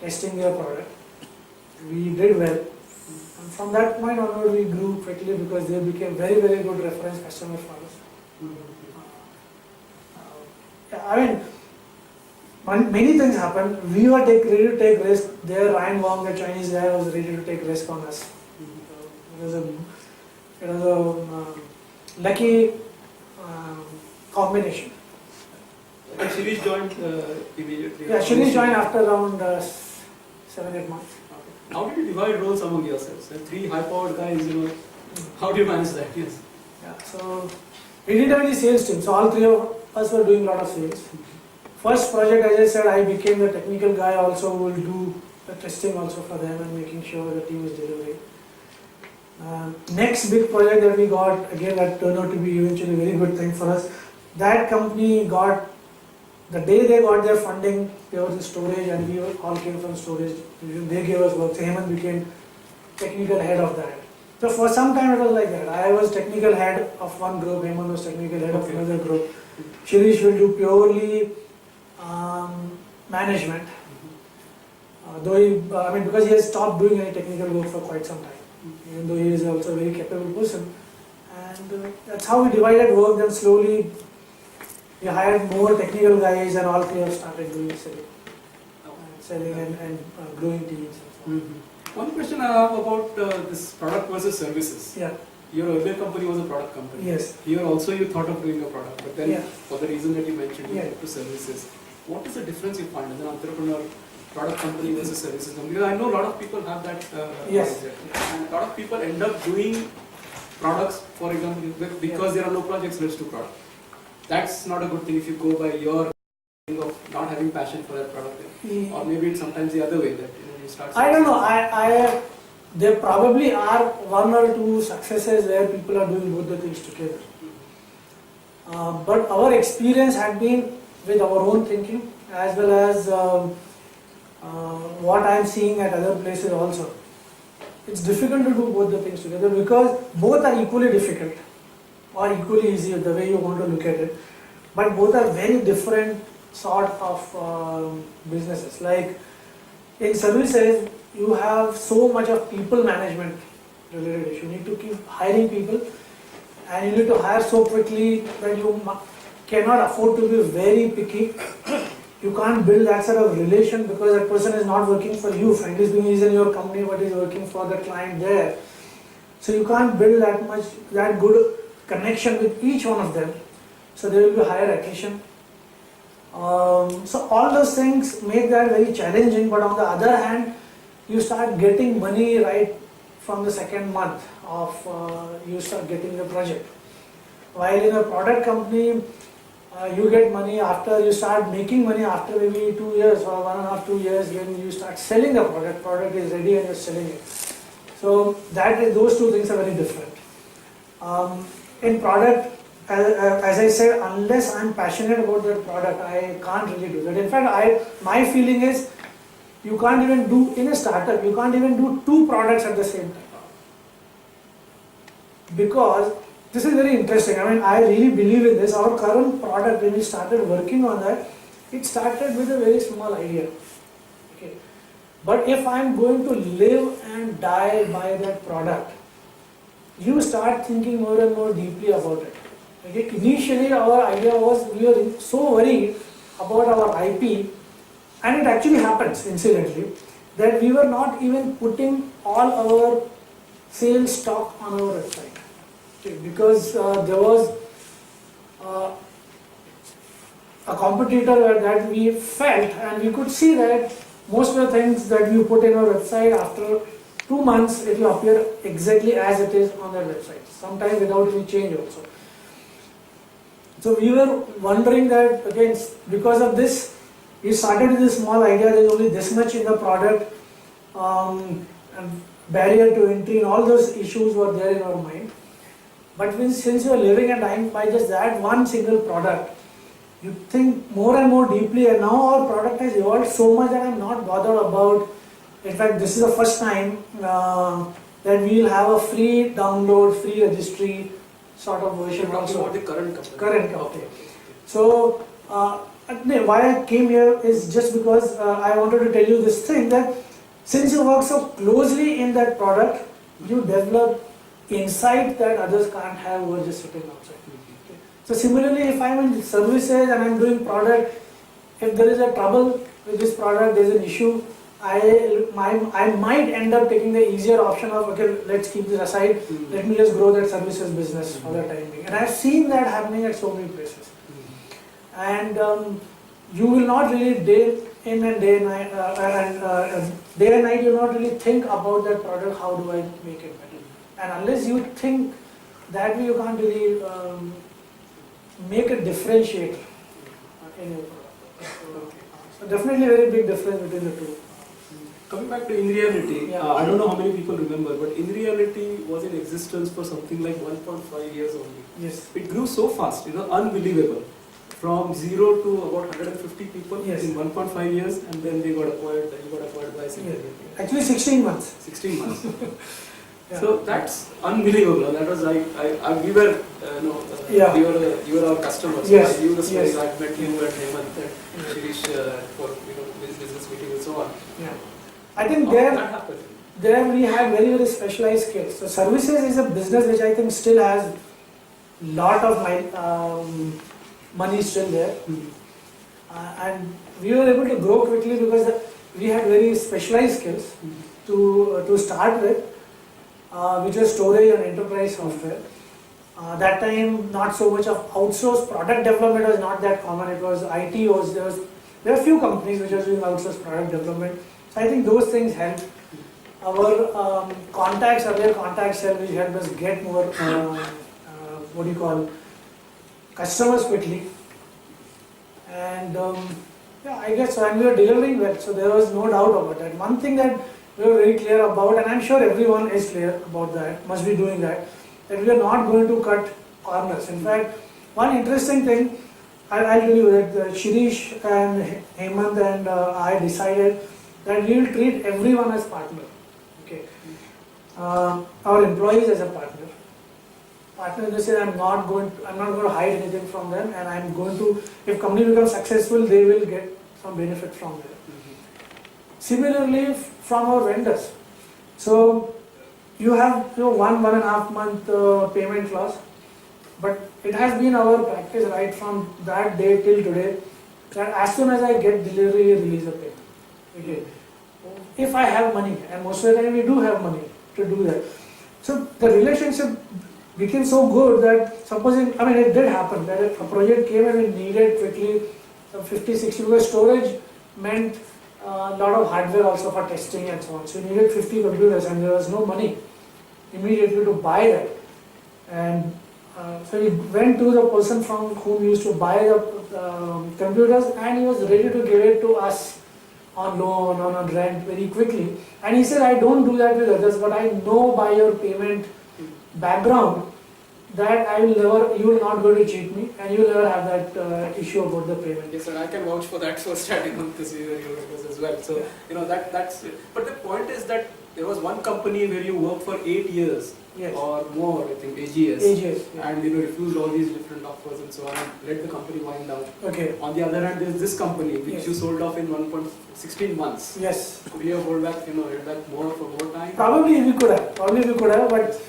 testing their product. We did well. And from that point onward, we grew quickly because they became very, very good reference customer for us. I mean, many things happened. We were ready to take risk. There, Ryan Wong, the Chinese guy, was ready to take risk on us. It was a lucky combination. And Shirish joined immediately. Yeah, Shirish joined after around 7-8 months. How did you divide roles among yourselves? The three high-powered guys, how do you manage that? Yes. Yeah, so we didn't have any sales team, so all three of us were doing a lot of sales. First project, as I said, I became the technical guy, also will do the testing also for them and making sure the team is delivering. Next big project that we got, again that turned out to be eventually a very good thing for us. That company got, the day they got their funding, they were in storage and we all came from storage. They gave us work. So Hemant became technical head of that. So for some time it was like that. I was technical head of one group, Hemant was technical head of another group. Shirish will do purely management. Though because he has stopped doing any technical work for quite some time. Even though he is also a very capable person. And that's how we divided work. Then slowly we hired more technical guys and all three have started doing selling and growing teams. And so on. One question I have about this product versus services. Yeah. Your earlier company was a product company. Yes. Here also you thought of doing a product, but then for the reason that you mentioned, you went to services. What is the difference you find as an entrepreneur, product company versus services company? Because I know a lot of people have that mindset. And a lot of people end up doing products, for example, because there are no projects, let's do product. That's not a good thing if you go by your thing of not having passion for that product. Or maybe it's sometimes the other way that you start. I don't know. There probably are one or two successes where people are doing both the things together. But our experience had been with our own thinking as well as what I am seeing at other places also. It's difficult to do both the things together because both are equally difficult or equally easy the way you want to look at it. But both are very different sort of businesses. Like in services, you have so much of people management related issue. You need to keep hiring people and you need to hire so quickly that you cannot afford to be very picky. You can't build that sort of relation because that person is not working for you. Frankly speaking, he's in your company but he's working for the client there. So you can't build that good connection with each one of them. So there will be higher attrition. So all those things make that very challenging, but on the other hand, you start getting money right from the second month of you start getting the project. While in a product company, you get money after you start making money after maybe 2 years or 1.5 2 years when you start selling the product. Product is ready and you're selling it. So those two things are very different. In product, as I said, unless I'm passionate about that product, I can't really do that. In fact, my feeling is you can't even do, in a startup, you can't even do 2 products at the same time. Because this is very interesting. I mean, I really believe in this. Our current product, when we started working on that, it started with a very small idea. Okay. But if I'm going to live and die by that product, you start thinking more and more deeply about it. Okay. Initially, our idea was we were so worried about our IP, and it actually happens, incidentally, that we were not even putting all our sales stock on our website. Okay. Because there was a competitor that we felt, and we could see that most of the things that we put in our website, after 2 months, it will appear exactly as it is on their website, sometimes without any change also. So we were wondering that, again, because of this, we started with this small idea, there is only this much in the product, and barrier to entry and all those issues were there in our mind. But since you are living and dying by just that one single product, you think more and more deeply, and now our product has evolved so much that I am not bothered about. In fact, this is the first time that we will have a free download, free registry sort of version also. About the current company. Current company. So No, why I came here is just because I wanted to tell you this thing that since you work so closely in that product, you develop insight that others can't have who are just sitting outside. Okay. So similarly, if I'm in services and I'm doing product, if there is a trouble with this product, there is an issue, I might end up taking the easier option of, okay, let's keep this aside, let me just grow that services business for the time being. And I've seen that happening at so many places. And you will not really day in and day night, day and night you will not really think about that product, how do I make it better. And unless you think that way, you can't really make a differentiator in your product. So definitely very big difference between the two. Coming back to InReality, Yeah. I don't know how many people remember, but InReality was in existence for something like 1.5 years only. Yes. It grew so fast, unbelievable. From 0 to about 150 people Yes. in 1.5 years, and then they got acquired. You got acquired by Singularity. Actually 16 months. 16 months. Yeah. So that's unbelievable. That was we were, Yeah. you were our customers. Yes. I knew the story. Yes. I met you and Hemant and Shirish for business meeting and so on. Yeah. I think How did that happened? there we have very, very specialized skills. So services is a business which I think still has lot of money still there. And we were able to grow quickly because we had very specialized skills to start with, which was storage and enterprise software. That time, not so much of outsourced product development was not that common. It was IT there were few companies which were doing outsourced product development. So I think those things helped. Our earlier contacts helped, which helped us get more customers quickly. And I guess so, and we were delivering well, so there was no doubt about that. One thing that we were very clear about, and I'm sure everyone is clear about that, must be doing that we are not going to cut corners. In fact, one interesting thing, I'll tell you that Shirish and Hemant and I decided that we will treat everyone as partner. Okay, our employees as a partner. Partner in the sense I'm not going to hide anything from them, and I'm going to, if company becomes successful, they will get some benefit from there. Similarly, from our vendors. So you have 1.5 month payment clause, but it has been our practice right from that day till today that as soon as I get delivery, release a payment. Okay. If I have money, and most of the time we do have money to do that. So the relationship became so good that supposing, it did happen that a project came and we needed quickly some 50, 60, because storage meant a lot of hardware also for testing and so on. So we needed 50 computers and there was no money immediately to buy that. And so we went to the person from whom we used to buy the computers, and he was ready to give it to us on loan, on rent very quickly. And he said, I don't do that with others, but I know by your payment background that you will not going to cheat me, and you will never have that issue about the payment. Yes, sir, I can vouch for that for starting on this year as well. So, that's it. But the point is that there was one company where you worked for 8 years or more, I think, AGS. And refused all these different offers and so on, and let the company wind down. Okay. On the other hand, there is this company which you sold off in 1.16 months. Yes. Could you have held back more for more time? Probably we could have, but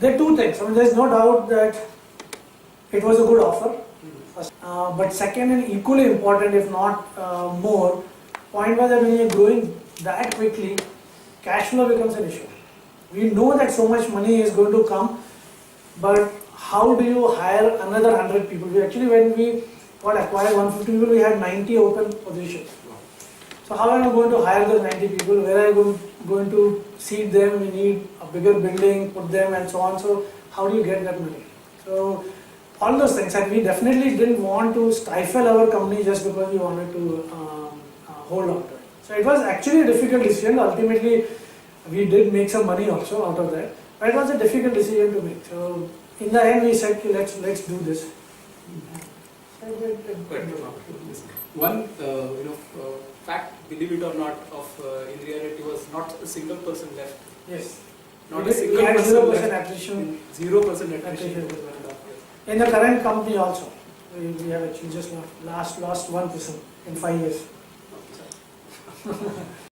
there are two things. There's no doubt that it was a good offer. But second, and equally important, if not more, point was that when you're growing that quickly, cash flow becomes an issue. We know that so much money is going to come, but how do you hire another 100 people? When we got acquired 150 people, we had 90 open positions. So how am I going to hire those 90 people? Where am I going to seat them? We need a bigger building, put them and so on. So how do you get that money? So all those things, and we definitely didn't want to stifle our company just because we wanted to hold on to it. So it was actually a difficult decision. Ultimately, we did make some money also out of that, but it was a difficult decision to make. So in the end, we said, let's do this. One, fact, believe it or not, of InReality was not a single person left. Yes. Not a single person 0% left. attrition. 0% attrition. In the current company also. We have actually just lost one person in 5 years. Okay, sir.